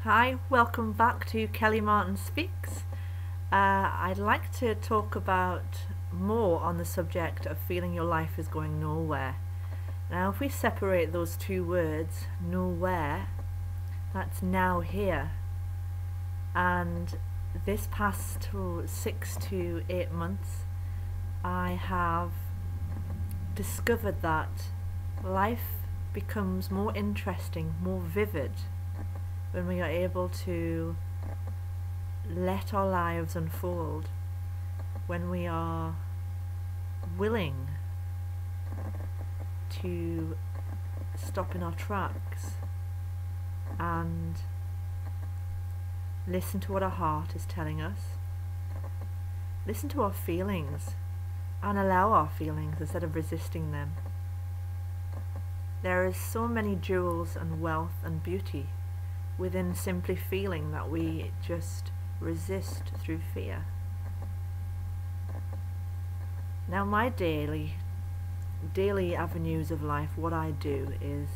Hi, welcome back to Kelly Martin Speaks. I'd like to talk about more on the subject of feeling your life is going nowhere. Now, if we separate those two words, nowhere, that's now here. And this past 6 to 8 months, I have discovered that life becomes more interesting, more vivid, when we are able to let our lives unfold, when we are willing to stop in our tracks and listen to what our heart is telling us, listen to our feelings and allow our feelings instead of resisting them. There is so many jewels and wealth and beauty within simply feeling that we just resist through fear. Now, my daily avenues of life, what I do is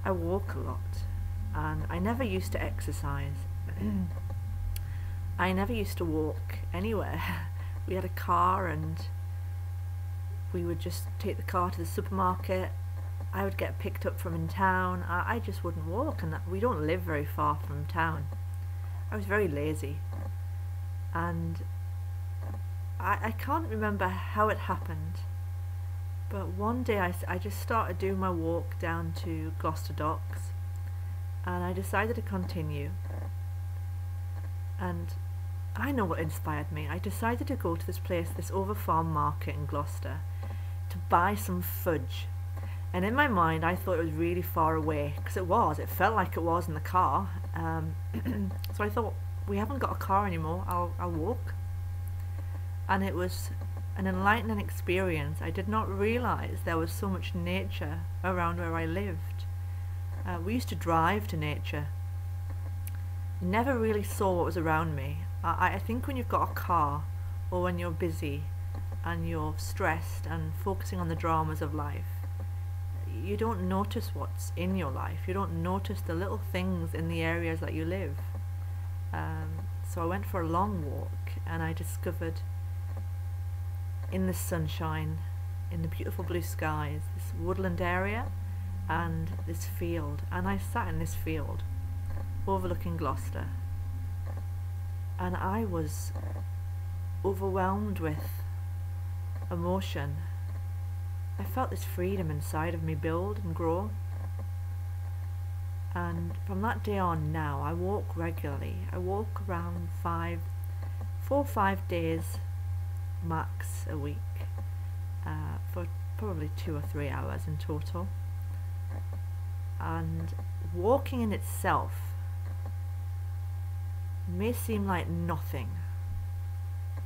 I walk a lot, and I never used to exercise. I never used to walk anywhere. We had a car and we would just take the car to the supermarket. I would get picked up from in town. I just wouldn't walk, and we don't live very far from town. I was very lazy, and I can't remember how it happened, but one day I just started doing my walk down to Gloucester Docks, and I decided to continue. And I know what inspired me. I decided to go to this place, this Over Farm market in Gloucester, to buy some fudge. And in my mind, I thought it was really far away, because it felt like it was in the car. So I thought, we haven't got a car anymore, I'll walk. And it was an enlightening experience. I did not realize there was so much nature around where I lived. We used to drive to nature. Never really saw what was around me. I think when you've got a car, or when you're busy and you're stressed and focusing on the dramas of life, you don't notice what's in your life. You don't notice the little things in the areas that you live. So I went for a long walk, and I discovered, in the sunshine, in the beautiful blue skies, this woodland area and this field. And I sat in this field overlooking Gloucester, and I was overwhelmed with emotion. I felt this freedom inside of me build and grow. And from that day on now, I walk regularly. I walk around 4 or 5 days max a week, for probably 2 or 3 hours in total. And walking in itself may seem like nothing,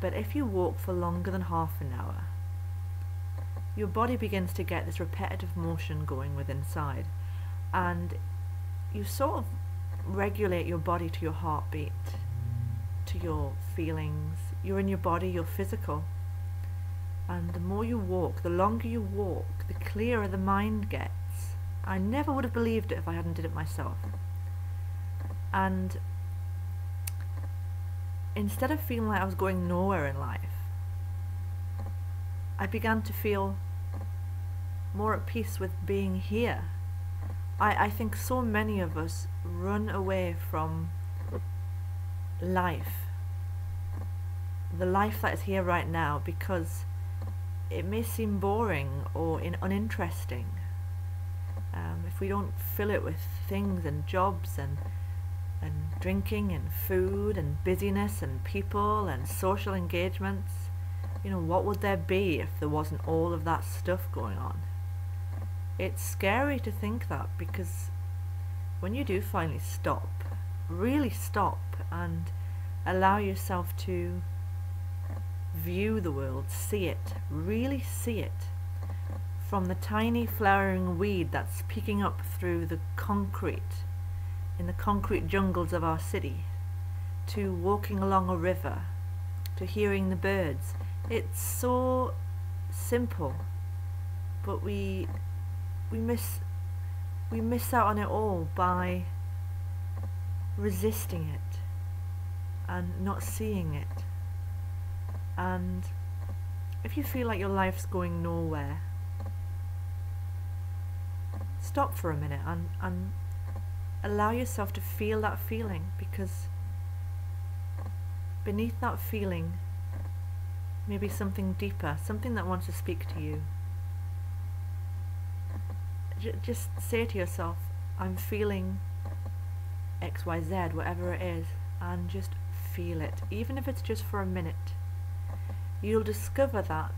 but if you walk for longer than half an hour, your body begins to get this repetitive motion going within inside, and you sort of regulate your body to your heartbeat, to your feelings. You're in your body, you're physical. And the more you walk, the longer you walk, the clearer the mind gets. I never would have believed it if I hadn't did it myself. And instead of feeling like I was going nowhere in life, I began to feel more at peace with being here. I think so many of us run away from life, the life that is here right now, because it may seem boring or uninteresting. If we don't fill it with things and jobs and drinking and food and busyness and people and social engagements, what would there be if there wasn't all of that stuff going on? It's scary to think that, because when you do finally stop, really stop, and allow yourself to view the world, see it, really see it, from the tiny flowering weed that's peeking up through the concrete, in the concrete jungles of our city, to walking along a river, to hearing the birds. It's so simple, but we miss out on it all by resisting it and not seeing it. And if you feel like your life's going nowhere, stop for a minute and allow yourself to feel that feeling, because beneath that feeling may be something deeper, something that wants to speak to you. Just say to yourself, I'm feeling XYZ, whatever it is, and just feel it, even if it's just for a minute. You'll discover that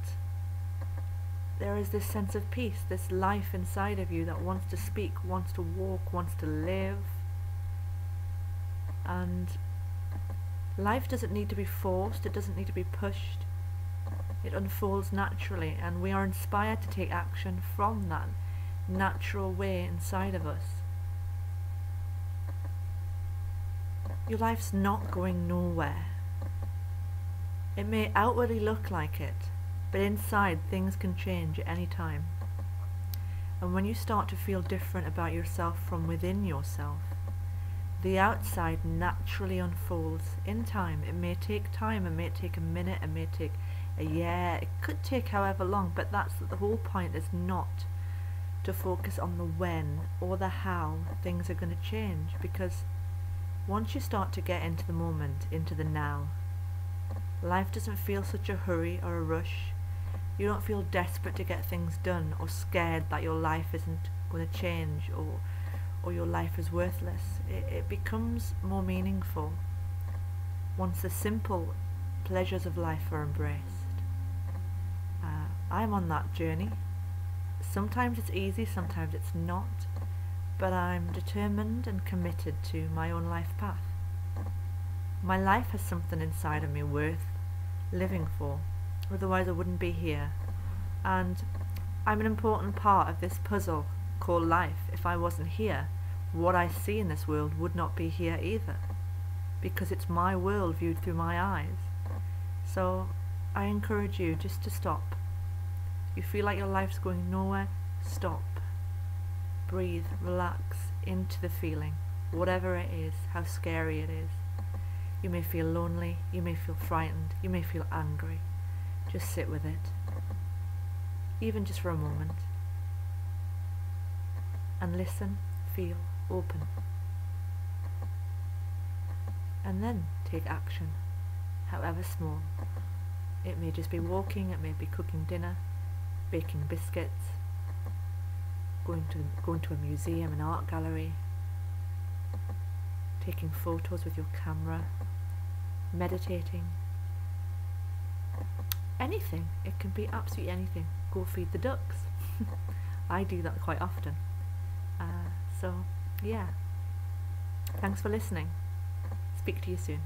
there is this sense of peace, this life inside of you that wants to speak, wants to walk, wants to live. And life doesn't need to be forced, it doesn't need to be pushed. It unfolds naturally, and we are inspired to take action from that natural way inside of us. Your life's not going nowhere. It may outwardly look like it, but inside things can change at any time. And when you start to feel different about yourself from within yourself, the outside naturally unfolds in time. It may take time, it may take a minute, it may take a year, it could take however long, but that's the whole point, is not to focus on the when or the how things are going to change, because once you start to get into the moment, into the now, life doesn't feel such a hurry or a rush. You don't feel desperate to get things done or scared that your life isn't going to change or your life is worthless. It becomes more meaningful once the simple pleasures of life are embraced. I'm on that journey. Sometimes it's easy, sometimes it's not, but I'm determined and committed to my own life path. My life has something inside of me worth living for, otherwise I wouldn't be here. And I'm an important part of this puzzle called life. If I wasn't here, what I see in this world would not be here either, because it's my world viewed through my eyes. So I encourage you just to stop. You feel like your life's going nowhere, stop. Breathe, relax into the feeling, whatever it is, how scary it is. You may feel lonely, you may feel frightened, you may feel angry. Just sit with it, even just for a moment, and listen, feel, open. And then take action, however small. It may just be walking, it may be cooking dinner, baking biscuits, going to a museum, an art gallery, taking photos with your camera, meditating. Anything. It can be absolutely anything. Go feed the ducks. I do that quite often. So yeah, thanks for listening. Speak to you soon.